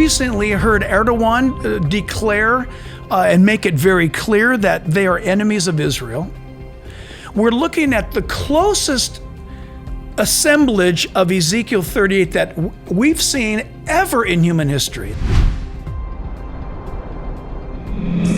recently heard Erdogan declare and make it very clear that they are enemies of Israel. We're looking at the closest assemblage of Ezekiel 38 that we've seen ever in human history.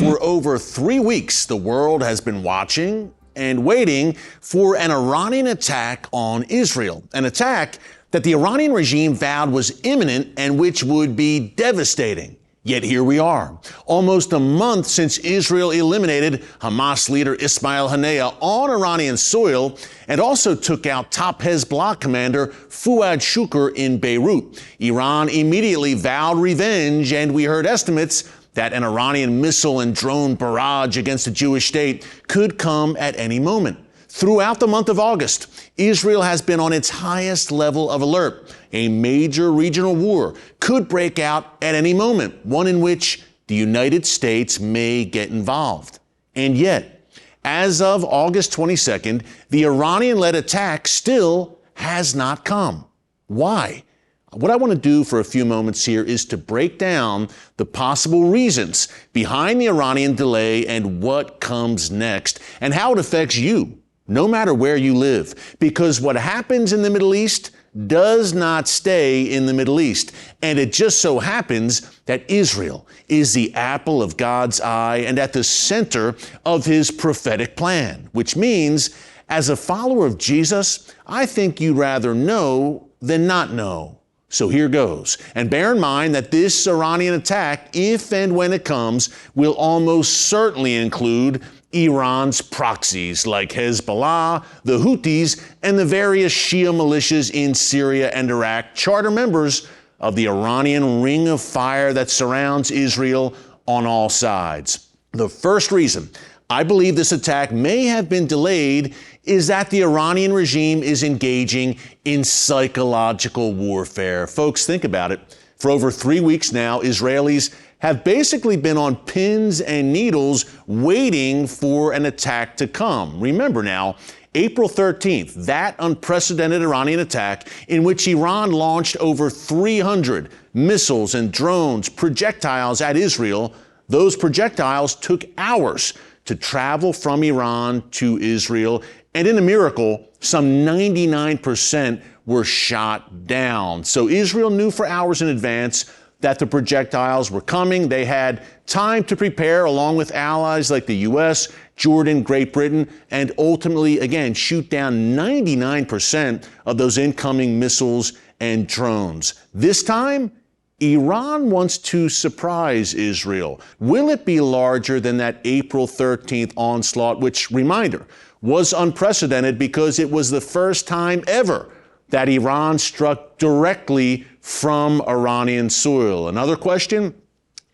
For over 3 weeks, the world has been watching and waiting for an Iranian attack on Israel, an attack that the Iranian regime vowed was imminent and which would be devastating. Yet here we are, almost a month since Israel eliminated Hamas leader Ismail Haniyeh on Iranian soil and also took out top Hezbollah commander Fuad Shukr in Beirut. Iran immediately vowed revenge, and we heard estimates that an Iranian missile and drone barrage against the Jewish state could come at any moment. Throughout the month of August, Israel has been on its highest level of alert. A major regional war could break out at any moment, one in which the United States may get involved. And yet, as of August 22nd, the Iranian-led attack still has not come. Why? What I want to do for a few moments here is to break down the possible reasons behind the Iranian delay and what comes next, and how it affects you, no matter where you live. Because what happens in the Middle East does not stay in the Middle East. And it just so happens that Israel is the apple of God's eye and at the center of his prophetic plan, which means, as a follower of Jesus, I think you'd rather know than not know. So here goes. And bear in mind that this Iranian attack, if and when it comes, will almost certainly include Iran's proxies like Hezbollah, the Houthis, and the various Shia militias in Syria and Iraq, charter members of the Iranian ring of fire that surrounds Israel on all sides. The first reason I believe this attack may have been delayed is that the Iranian regime is engaging in psychological warfare. Folks, think about it. For over 3 weeks now, Israelis have basically been on pins and needles waiting for an attack to come. Remember now, April 13th, that unprecedented Iranian attack in which Iran launched over 300 missiles and drones, projectiles at Israel. Those projectiles took hours to travel from Iran to Israel, and in a miracle, some 99% were shot down. So Israel knew for hours in advance that the projectiles were coming. They had time to prepare along with allies like the U.S., Jordan, Great Britain, and ultimately, again, shoot down 99% of those incoming missiles and drones. This time, Iran wants to surprise Israel. Will it be larger than that April 13th onslaught, which, reminder, was unprecedented because it was the first time ever that Iran struck directly from Iranian soil? Another question,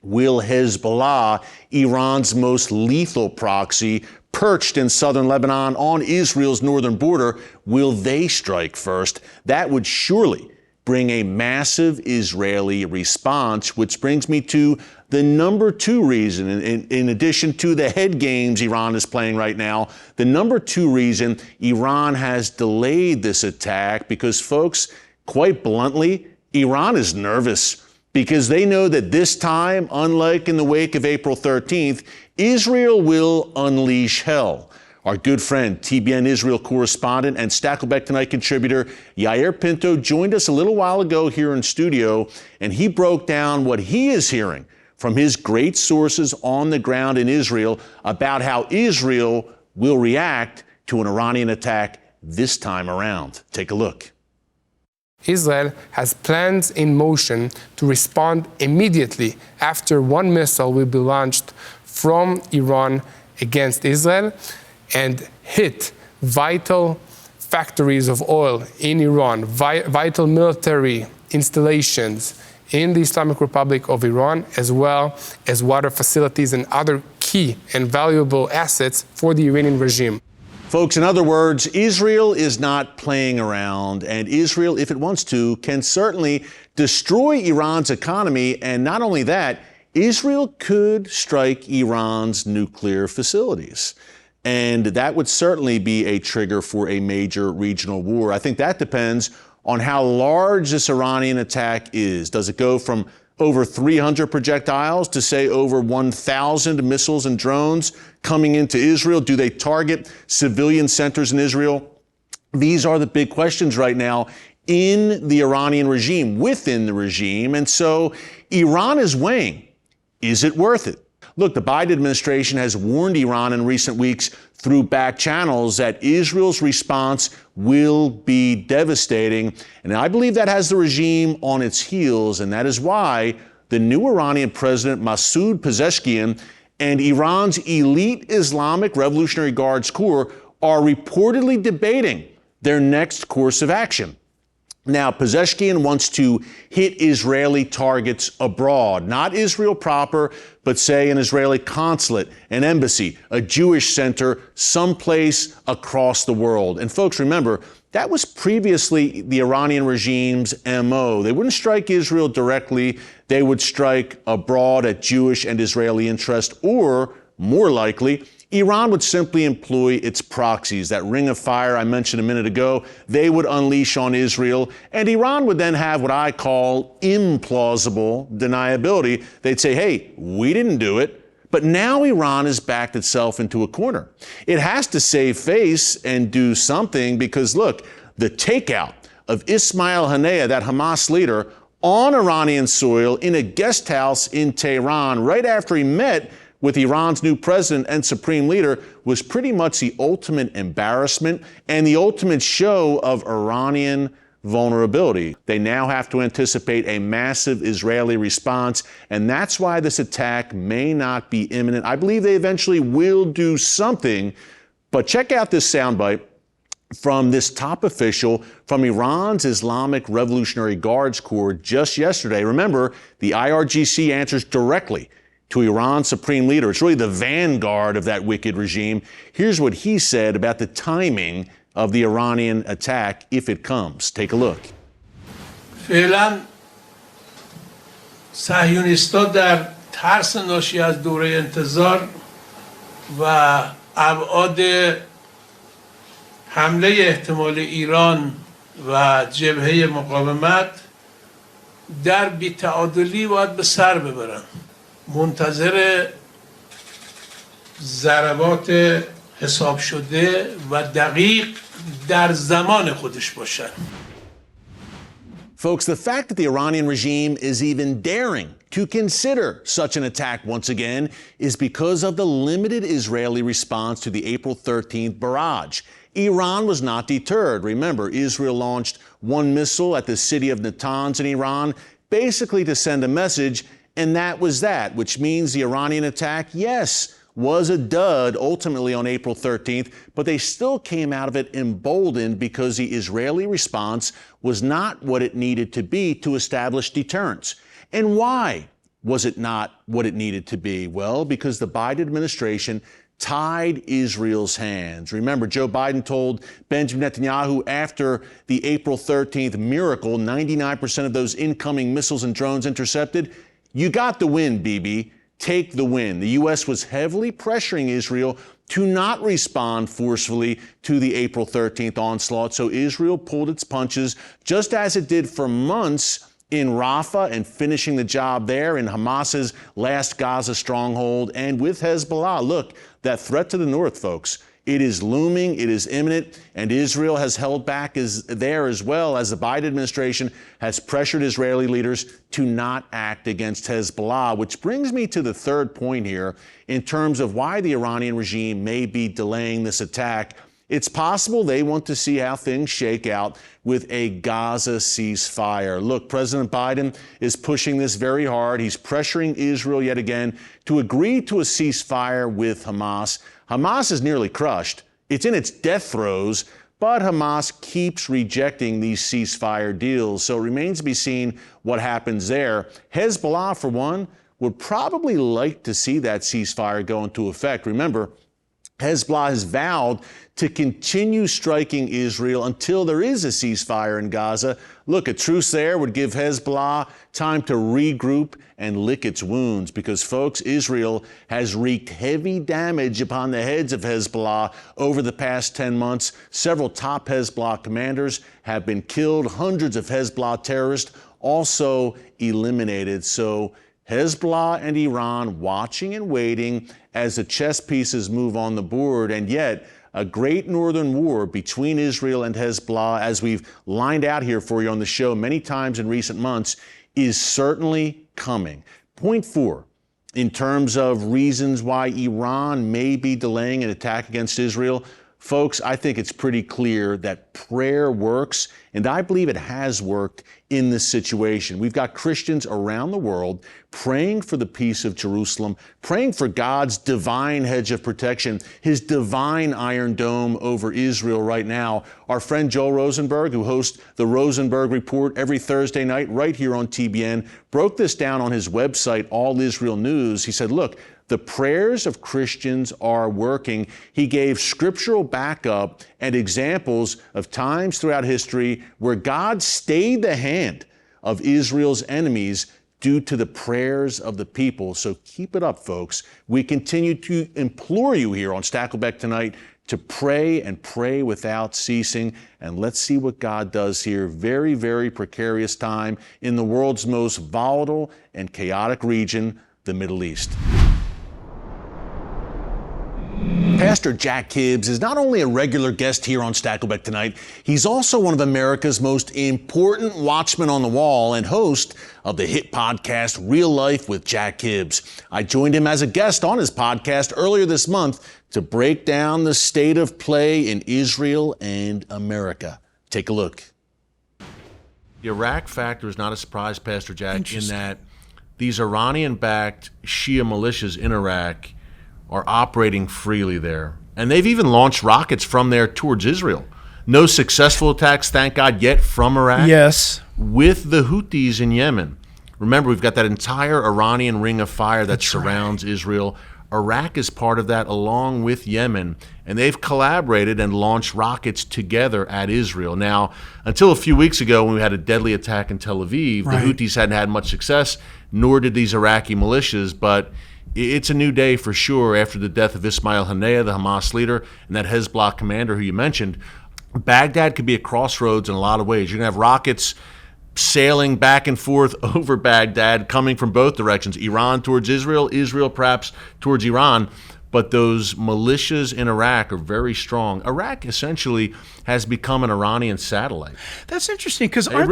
will Hezbollah, Iran's most lethal proxy, perched in southern Lebanon on Israel's northern border, will they strike first? That would surely bring a massive Israeli response, which brings me to the number two reason, in addition to the head games Iran is playing right now, the number two reason Iran has delayed this attack, because folks, quite bluntly, Iran is nervous because they know that this time, unlike in the wake of April 13th, Israel will unleash hell. Our good friend, TBN Israel correspondent and Stakelbeck Tonight contributor Yair Pinto joined us a little while ago here in studio, and he broke down what he is hearing from his great sources on the ground in Israel about how Israel will react to an Iranian attack this time around. Take a look. Israel has plans in motion to respond immediately after one missile will be launched from Iran against Israel and hit vital factories of oil in Iran, vital military installations in the Islamic Republic of Iran, as well as water facilities and other key and valuable assets for the Iranian regime. Folks, in other words, Israel is not playing around, and Israel, if it wants to, can certainly destroy Iran's economy. And not only that, Israel could strike Iran's nuclear facilities. And that would certainly be a trigger for a major regional war. I think that depends on how large this Iranian attack is. Does it go from over 300 projectiles to say over 1,000 missiles and drones coming into Israel? Do they target civilian centers in Israel? These are the big questions right now in the Iranian regime, within the regime. And so Iran is weighing, is it worth it? Look, the Biden administration has warned Iran in recent weeks through back channels that Israel's response will be devastating. And I believe that has the regime on its heels. And that is why the new Iranian president, Masoud Pezeshkian, and Iran's elite Islamic Revolutionary Guards Corps are reportedly debating their next course of action. Now, Pezeshkian wants to hit Israeli targets abroad, not Israel proper, but say an Israeli consulate, an embassy, a Jewish center, someplace across the world. And folks, remember, that was previously the Iranian regime's MO. They wouldn't strike Israel directly. They would strike abroad at Jewish and Israeli interest, or more likely, Iran would simply employ its proxies, that ring of fire I mentioned a minute ago. They would unleash on Israel, and Iran would then have what I call implausible deniability. They'd say, hey, we didn't do it. But now Iran has backed itself into a corner. It has to save face and do something because, look, the takeout of Ismail Haniyeh, that Hamas leader, on Iranian soil in a guest house in Tehran right after he met with Iran's new president and supreme leader was pretty much the ultimate embarrassment and the ultimate show of Iranian vulnerability. They now have to anticipate a massive Israeli response, and that's why this attack may not be imminent. I believe they eventually will do something, but check out this soundbite from this top official from Iran's Islamic Revolutionary Guards Corps just yesterday. Remember, the IRGC answers directly to Iran's supreme leader. It's really the vanguard of that wicked regime. Here's what he said about the timing of the Iranian attack if it comes. Take a look. فعلا صهیونیست‌ها در ترس ناشی از دوره انتظار و ابعاد حمله احتمال ایران و جبهه مقاومت در بی‌تعادلی باید به سر ببرن. منتظر ضربات حساب شده و دقیق در زمان خودش باشن. Folks, the fact that the Iranian regime is even daring to consider such an attack once again is because of the limited Israeli response to the April 13th barrage. Iran was not deterred. Remember, Israel launched one missile at the city of Natanz in Iran, basically to send a message, and that was that, which means the Iranian attack, yes, was a dud ultimately on April 13th, but they still came out of it emboldened because the Israeli response was not what it needed to be to establish deterrence. And why was it not what it needed to be? Well, because the Biden administration tied Israel's hands. Remember, Joe Biden told Benjamin Netanyahu after the April 13th miracle, 99% of those incoming missiles and drones intercepted, you got the win, Bibi. Take the win. The U.S. was heavily pressuring Israel to not respond forcefully to the April 13th onslaught, so Israel pulled its punches, just as it did for months in Rafah and finishing the job there in Hamas's last Gaza stronghold and with Hezbollah. Look, that threat to the north, folks, it is looming, it is imminent, and Israel has held back there as well as the Biden administration has pressured Israeli leaders to not act against Hezbollah, which brings me to the third point here in terms of why the Iranian regime may be delaying this attack. It's possible they want to see how things shake out with a Gaza ceasefire. Look, President Biden is pushing this very hard. He's pressuring Israel yet again to agree to a ceasefire with Hamas. Hamas is nearly crushed. It's in its death throes, but Hamas keeps rejecting these ceasefire deals. So it remains to be seen what happens there. Hezbollah, for one, would probably like to see that ceasefire go into effect. Remember, Hezbollah has vowed to continue striking Israel until there is a ceasefire in Gaza. Look, a truce there would give Hezbollah time to regroup and lick its wounds because, folks, Israel has wreaked heavy damage upon the heads of Hezbollah over the past 10 months. Several top Hezbollah commanders have been killed. Hundreds of Hezbollah terrorists also eliminated. So Hezbollah and Iran watching and waiting as the chess pieces move on the board, and yet a great northern war between Israel and Hezbollah, as we've lined out here for you on the show many times in recent months, is certainly coming. Point 4, in terms of reasons why Iran may be delaying an attack against Israel, folks, I think it's pretty clear that prayer works, and I believe it has worked in this situation. We've got Christians around the world praying for the peace of Jerusalem, praying for God's divine hedge of protection, his divine Iron Dome over Israel right now. Our friend Joel Rosenberg, who hosts the Rosenberg Report every Thursday night right here on TBN, broke this down on his website, All Israel News. He said, look, the prayers of Christians are working. He gave scriptural backup and examples of times throughout history where God stayed the hand of Israel's enemies due to the prayers of the people. So keep it up, folks. We continue to implore you here on Stakelbeck Tonight to pray and pray without ceasing. And let's see what God does here. Very, very precarious time in the world's most volatile and chaotic region, the Middle East. Pastor Jack Hibbs is not only a regular guest here on Stakelbeck Tonight, he's also one of America's most important watchmen on the wall and host of the hit podcast Real Life with Jack Hibbs. I joined him as a guest on his podcast earlier this month to break down the state of play in Israel and America. Take a look. The Iraq factor is not a surprise, Pastor Jack, in that these Iranian-backed Shia militias in Iraq are operating freely there. And they've even launched rockets from there towards Israel. No successful attacks, thank God, yet from Iraq. Yes. With the Houthis in Yemen. Remember, we've got that entire Iranian ring of fire that surrounds Israel. Iraq is part of that along with Yemen. And they've collaborated and launched rockets together at Israel. Now, until a few weeks ago when we had a deadly attack in Tel Aviv, the Houthis hadn't had much success, nor did these Iraqi militias, but it's a new day for sure after the death of Ismail Haniyeh, the Hamas leader, and that Hezbollah commander who you mentioned. Baghdad could be a crossroads in a lot of ways. You're going to have rockets sailing back and forth over Baghdad, coming from both directions, Iran towards Israel, Israel perhaps towards Iran. But those militias in Iraq are very strong. Iraq essentially has become an Iranian satellite. That's interesting because Aren't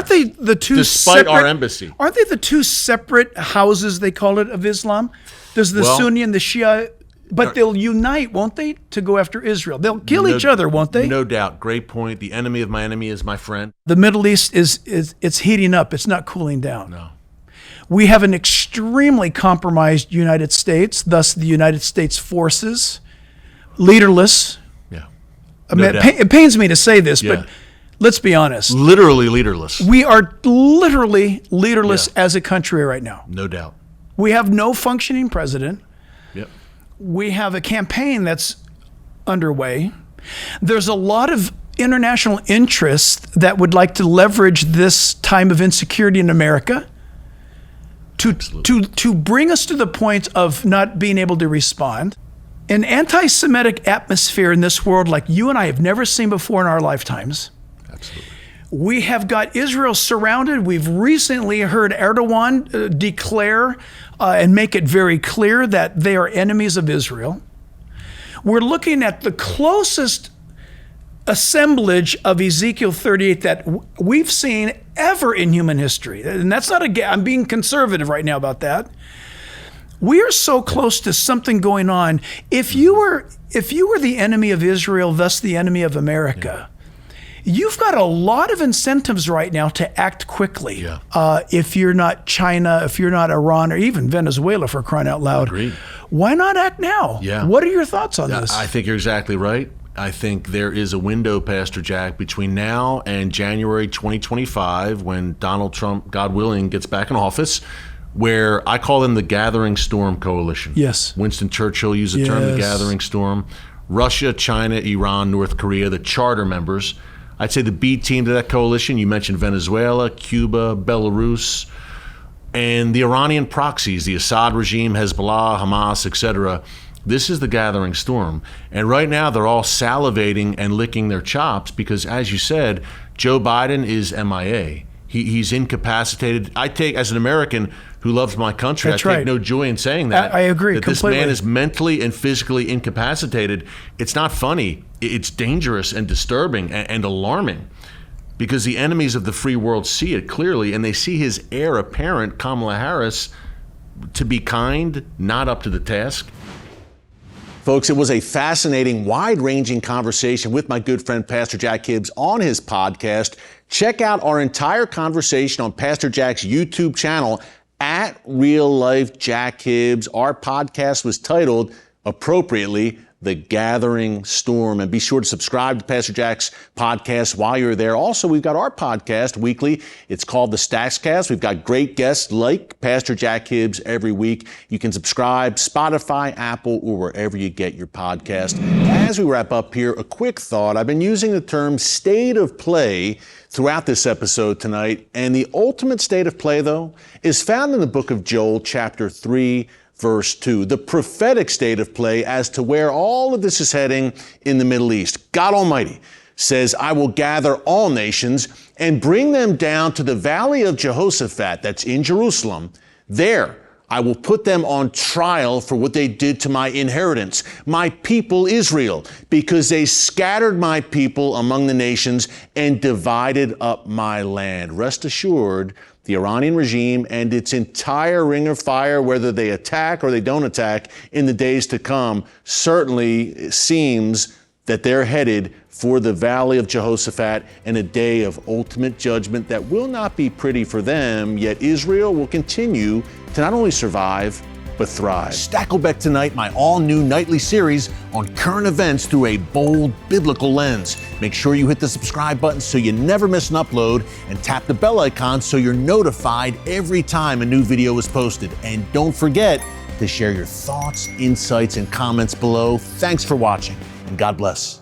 they the two despite separate, our embassy? Aren't they the two separate houses, they call it, of Islam? There's the Sunni and the Shia, but they'll unite, won't they, to go after Israel? They'll kill each other, won't they? No doubt. Great point. The enemy of my enemy is my friend. The Middle East it's heating up. It's not cooling down. No. We have an extremely compromised United States, thus the United States forces, leaderless. Yeah. I mean, it pains me to say this, but let's be honest. Literally leaderless. We are literally leaderless as a country right now. No doubt. We have no functioning president. Yep. We have a campaign that's underway. There's a lot of international interest that would like to leverage this time of insecurity in America to bring us to the point of not being able to respond. An anti-Semitic atmosphere in this world like you and I have never seen before in our lifetimes. Absolutely. We have got Israel surrounded. We've recently heard Erdogan declare and make it very clear that they are enemies of Israel. We're looking at the closest assemblage of Ezekiel 38 that we've seen ever in human history. And that's not I'm being conservative right now about that. We are so close to something going on. If you were the enemy of Israel, thus the enemy of America, you've got a lot of incentives right now to act quickly. Yeah. If you're not China, if you're not Iran, or even Venezuela, for crying out loud. Agreed. Why not act now? Yeah. What are your thoughts on this? I think you're exactly right. I think there is a window, Pastor Jack, between now and January 2025, when Donald Trump, God willing, gets back in office, where I call them the Gathering Storm Coalition. Yes. Winston Churchill used the term the Gathering Storm. Russia, China, Iran, North Korea, the charter members. I'd say the B team to that coalition, you mentioned Venezuela, Cuba, Belarus, and the Iranian proxies, the Assad regime, Hezbollah, Hamas, etc. This is the Gathering Storm. And right now they're all salivating and licking their chops because, as you said, Joe Biden is MIA. He's incapacitated. I take, as an American who loves my country, That's I take right. no joy in saying that. I agree that completely. This man is mentally and physically incapacitated. It's not funny. It's dangerous and disturbing and alarming, because the enemies of the free world see it clearly, and they see his heir apparent, Kamala Harris, to be kind, not up to the task. Folks, it was a fascinating, wide-ranging conversation with my good friend Pastor Jack Hibbs on his podcast. Check out our entire conversation on Pastor Jack's YouTube channel at Real Life Jack Hibbs. Our podcast was titled, appropriately, The Gathering Storm. And be sure to subscribe to Pastor Jack's podcast while you're there. Also, we've got our podcast weekly. It's called The Stackscast. We've got great guests like Pastor Jack Hibbs every week. You can subscribe, Spotify, Apple, or wherever you get your podcast. As we wrap up here, a quick thought. I've been using the term state of play throughout this episode tonight. And the ultimate state of play, though, is found in the book of Joel, chapter 3, Verse 2, the prophetic state of play as to where all of this is heading in the Middle East. God Almighty says, I will gather all nations and bring them down to the valley of Jehoshaphat, that's in Jerusalem. There I will put them on trial for what they did to my inheritance, my people Israel, because they scattered my people among the nations and divided up my land. Rest assured, the Iranian regime and its entire ring of fire, whether they attack or they don't attack in the days to come, certainly seems that they're headed for the valley of Jehoshaphat and a day of ultimate judgment that will not be pretty for them, yet Israel will continue to not only survive, but thrive. Stakelbeck Tonight, my all-new nightly series on current events through a bold biblical lens. Make sure you hit the subscribe button so you never miss an upload, and tap the bell icon so you're notified every time a new video is posted. And don't forget to share your thoughts, insights, and comments below. Thanks for watching, and God bless.